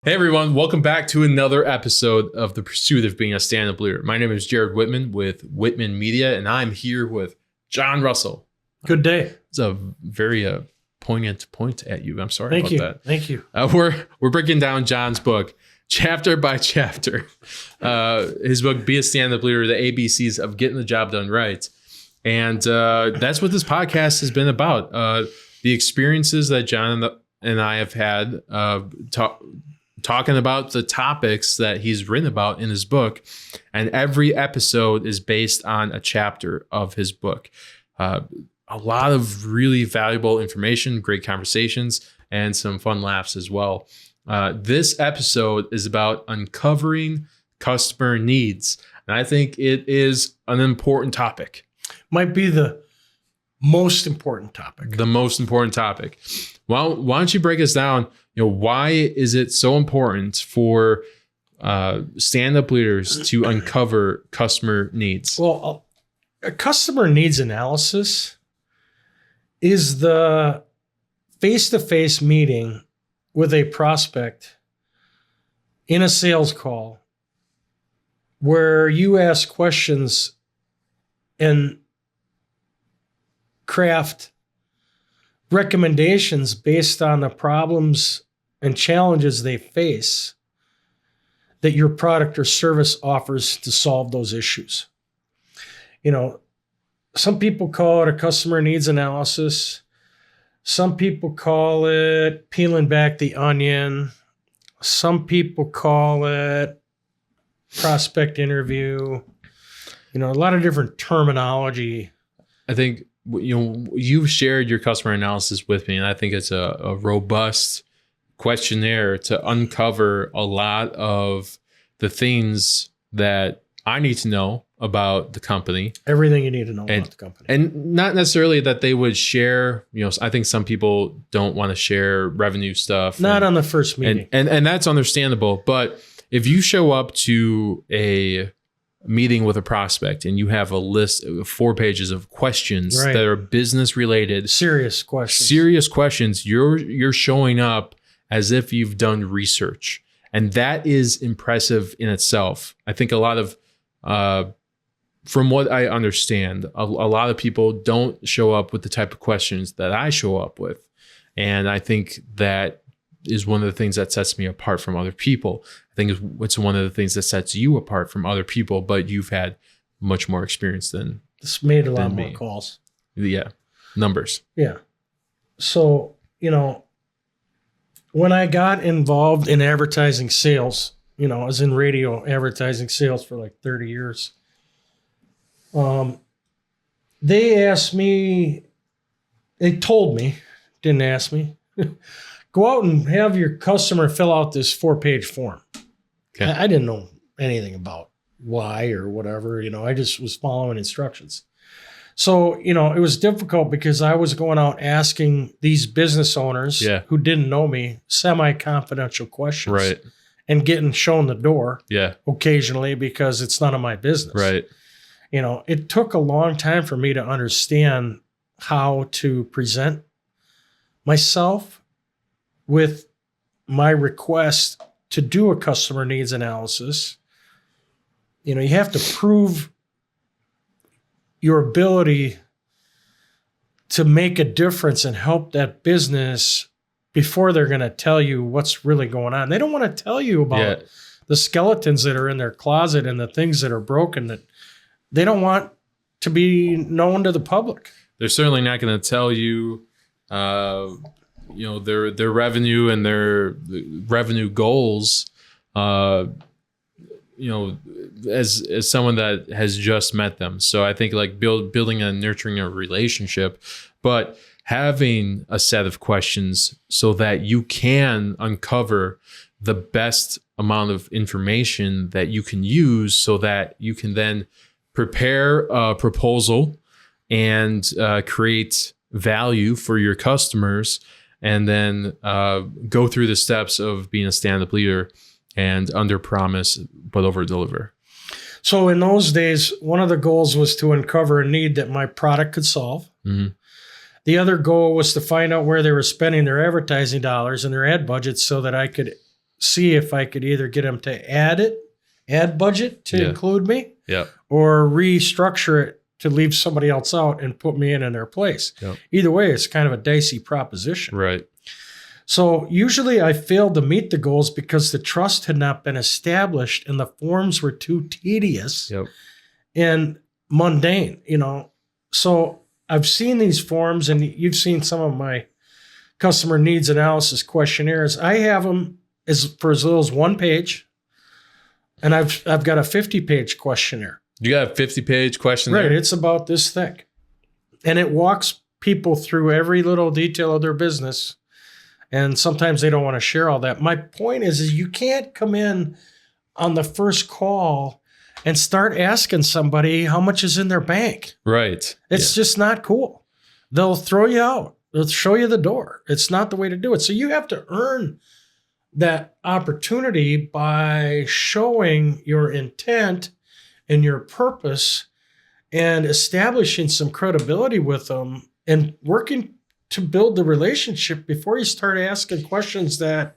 Hey everyone, welcome back to another episode of The Pursuit of Being a Stand-Up Leader. My name is Jared Whitman with Whitman Media, and I'm here with John Russell. Good day. It's a very poignant point at you. I'm sorry about that. Thank you. We're breaking down John's book, chapter by chapter. His book, Be a Stand-Up Leader, the ABCs of Getting the Job Done Right. And that's what this podcast has been about. The experiences that John and I have had talking about the topics that he's written about in his book. And every episode is based on a chapter of his book. A lot of really valuable information, great conversations, and some fun laughs as well. This episode is about uncovering customer needs. And I think it is an important topic. Might be the most important topic. The most important topic. Well, why don't you break us down? Why is it so important for stand-up leaders to uncover customer needs? Well, a customer needs analysis is the face-to-face meeting with a prospect in a sales call where you ask questions and craft recommendations based on the problems and challenges they face that your product or service offers to solve those issues. Some people call it a customer needs analysis. Some people call it peeling back the onion. Some people call it prospect interview. A lot of different terminology. I think you've shared your customer analysis with me, and I think it's a robust questionnaire to uncover a lot of the things that I need to know about the company. Everything you need to know about the company. And not necessarily that they would share, I think some people don't want to share revenue stuff. Not on the first meeting. And that's understandable. But if you show up to a meeting with a prospect and you have a list of 4 pages of questions that are business related, serious questions, you're showing up as if you've done research, and that is impressive in itself. I think a lot of from what I understand, a lot of people don't show up with the type of questions that I show up with, and I think that is one of the things that sets me apart from other people. I think it's one of the things that sets you apart from other people, but you've had much more experience than this. Made a lot more calls. Yeah. Numbers. Yeah. So, when I got involved in advertising sales, I was in radio advertising sales for like 30 years. They told me, didn't ask me, go out and have your customer fill out this 4-page form. Okay. I didn't know anything about why or whatever. I just was following instructions. So, it was difficult because I was going out asking these business owners who didn't know me semi-confidential questions and getting shown the door occasionally because it's none of my business. Right. It took a long time for me to understand how to present myself with my request to do a customer needs analysis. You have to prove your ability to make a difference and help that business before they're going to tell you what's really going on. They don't want to tell you about the skeletons that are in their closet and the things that are broken that they don't want to be known to the public. They're certainly not going to tell you, their revenue and their revenue goals, as someone that has just met them. So I think like building and nurturing a relationship, but having a set of questions so that you can uncover the best amount of information that you can use so that you can then prepare a proposal and create value for your customers, and then go through the steps of being a stand-up leader and under promise but over deliver. So in those days, one of the goals was to uncover a need that my product could solve. Mm-hmm. The other goal was to find out where they were spending their advertising dollars and their ad budgets so that I could see if I could either get them to add budget to include me, or restructure it to leave somebody else out and put me in their place. Yep. Either way, it's kind of a dicey proposition. Right. So usually I failed to meet the goals because the trust had not been established and the forms were too tedious and mundane, So I've seen these forms, and you've seen some of my customer needs analysis questionnaires. I have them for as little as 1 page, and I've got a 50-page questionnaire. You got a 50-page questionnaire? Right. It's about this thick. And it walks people through every little detail of their business. And sometimes they don't want to share all that. My point is you can't come in on the first call and start asking somebody how much is in their bank. Right. It's just not cool. They'll throw you out. They'll show you the door. It's not the way to do it. So you have to earn that opportunity by showing your intent and your purpose and establishing some credibility with them and working to build the relationship before you start asking questions that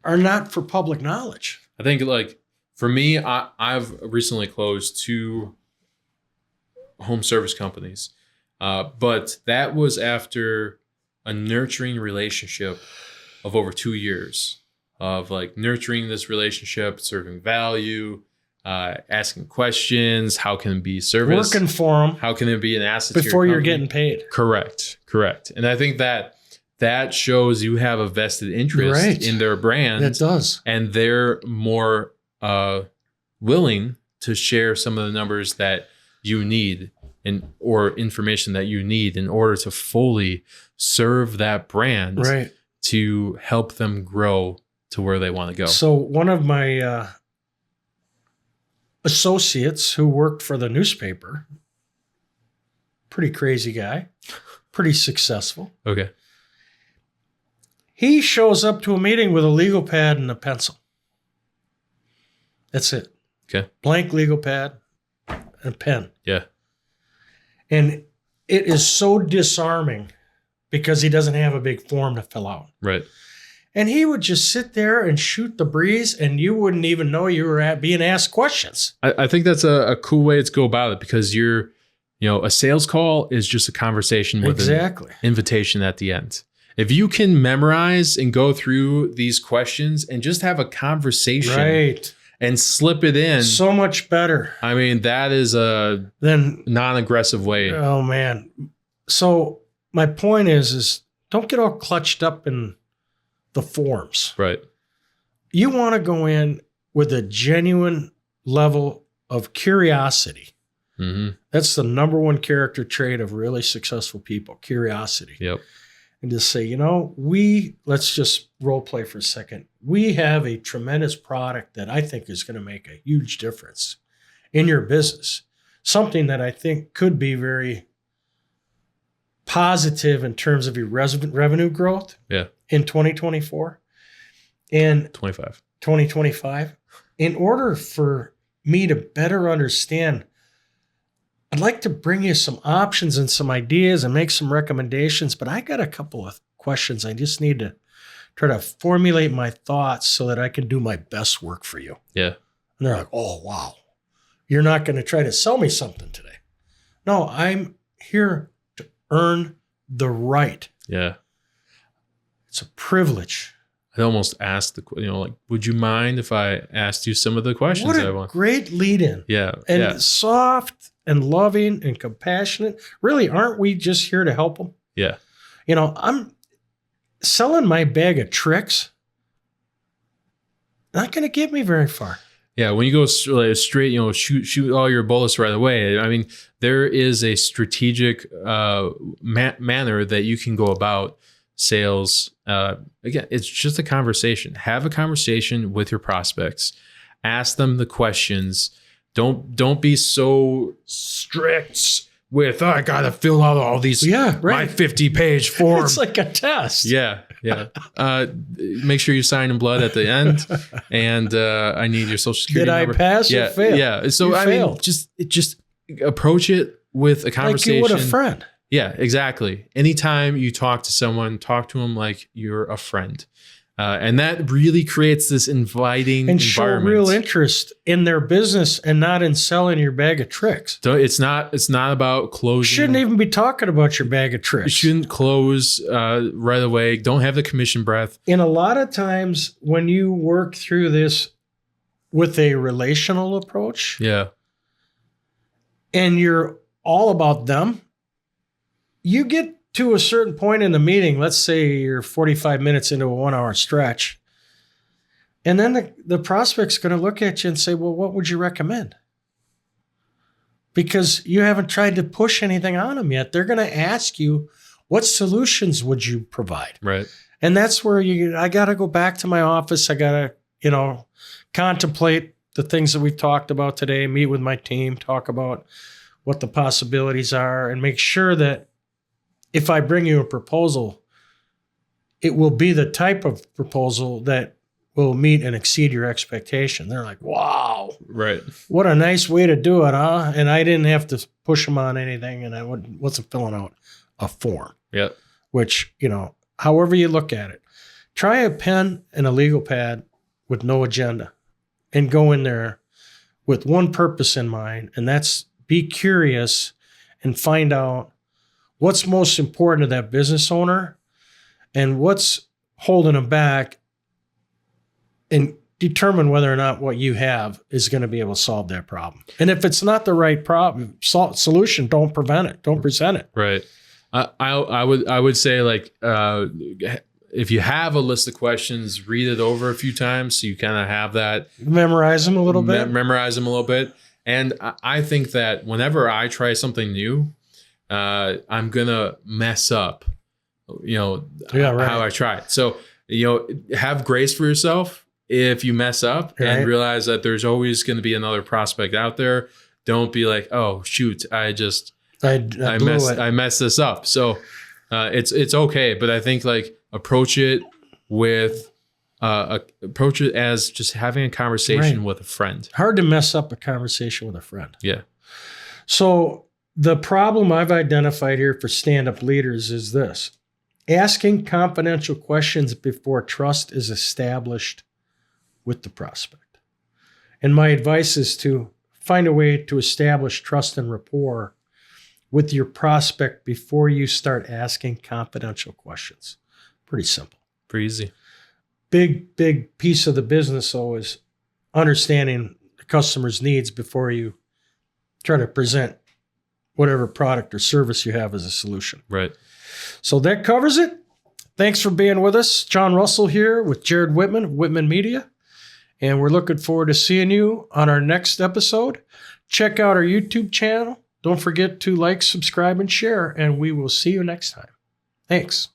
are not for public knowledge. I think, like, for me, I've recently closed 2 home service companies, but that was after a nurturing relationship of over 2 years of like nurturing this relationship, serving value, asking questions. How can it be service? Working for them. How can it be an asset before to your you're company? getting paid? Correct. And I think that shows you have a vested interest in their brand. It does. And they're more willing to share some of the numbers that you need or information that you need in order to fully serve that brand, to help them grow to where they want to go. So one of my associates who worked for the newspaper, pretty crazy guy, pretty successful. Okay. He shows up to a meeting with a legal pad and a pencil. That's it. Okay. Blank legal pad and a pen. Yeah. And it is so disarming because he doesn't have a big form to fill out. Right. And he would just sit there and shoot the breeze, and you wouldn't even know you were being asked questions. I think that's a cool way to go about it, because a sales call is just a conversation with an invitation at the end. If you can memorize and go through these questions and just have a conversation and slip it in. So much better. I mean, that is a non-aggressive way. Oh, man. So my point is don't get all clutched up in the forms. Right. You want to go in with a genuine level of curiosity. Mm-hmm. That's the number one character trait of really successful people, curiosity. Yep. And just say, let's just role play for a second. We have a tremendous product that I think is going to make a huge difference in your business. Something that I think could be very positive in terms of your revenue growth in 2024 and 2025. In order for me to better understand, I'd like to bring you some options and some ideas and make some recommendations, but I got a couple of questions. I just need to try to formulate my thoughts so that I can do my best work for you. Yeah. And they're like, oh, wow. You're not going to try to sell me something today. No, I'm here to earn the right. Yeah. It's a privilege. I almost asked would you mind if I asked you some of the questions I want? What a great lead in. Yeah. And soft and loving and compassionate. Really, aren't we just here to help them? Yeah. I'm selling my bag of tricks. Not going to get me very far. Yeah, when you go straight, shoot all your bullets right away. I mean, there is a strategic manner that you can go about sales. Again, it's just a conversation. Have a conversation with your prospects. Ask them the questions. Don't be so strict with, I got to fill out all these my 50-page form. It's like a test. Yeah. Make sure you sign in blood at the end, and I need your social security number. Did I pass or fail? Yeah. So failed. Just approach it with a conversation. Like you would a friend. Yeah, exactly. Anytime you talk to someone, talk to them like you're a friend. And that really creates this inviting and show environment. real interest in their business and not in selling your bag of tricks. So it's not about closing. Shouldn't even be talking about your bag of tricks. You shouldn't close right away. Don't have the commission breath. And a lot of times when you work through this with a relational approach, Yeah. and you're all about them, you get to a certain point in the meeting. Let's say you're 45 minutes into a 1 hour stretch. And then the prospect's going to look at you and say, well, what would you recommend? Because you haven't tried to push anything on them yet. They're going to ask you, what solutions would you provide? Right. And that's where I got to go back to my office. I got to, contemplate the things that we've talked about today, meet with my team, talk about what the possibilities are, and make sure that if I bring you a proposal, it will be the type of proposal that will meet and exceed your expectation. They're like, wow, Right. what a nice way to do it, huh? And I didn't have to push them on anything, and I wasn't filling out a form. Yeah. Which, however you look at it, try a pen and a legal pad with no agenda and go in there with one purpose in mind, and that's be curious and find out what's most important to that business owner and what's holding them back, and determine whether or not what you have is going to be able to solve that problem. And if it's not the right problem solution, don't present it. Right. I would say, like, if you have a list of questions, read it over a few times so you kind of have that. Memorize them a little bit. Memorize them a little bit. And I think that whenever I try something new, I'm going to mess up, how I try it. So, have grace for yourself if you mess up, and realize that there's always going to be another prospect out there. Don't be like, oh, shoot, I messed this up. So it's okay. But I think, like, approach it as just having a conversation with a friend. Hard to mess up a conversation with a friend. Yeah. So the problem I've identified here for stand-up leaders is this: asking confidential questions before trust is established with the prospect. And my advice is to find a way to establish trust and rapport with your prospect before you start asking confidential questions. Pretty simple. Pretty easy. Big piece of the business, though, is understanding the customer's needs before you try to present whatever product or service you have as a solution. Right. So that covers it. Thanks for being with us. John Russell here with Jared Whitman of Whitman Media. And we're looking forward to seeing you on our next episode. Check out our YouTube channel. Don't forget to like, subscribe, and share. And we will see you next time. Thanks.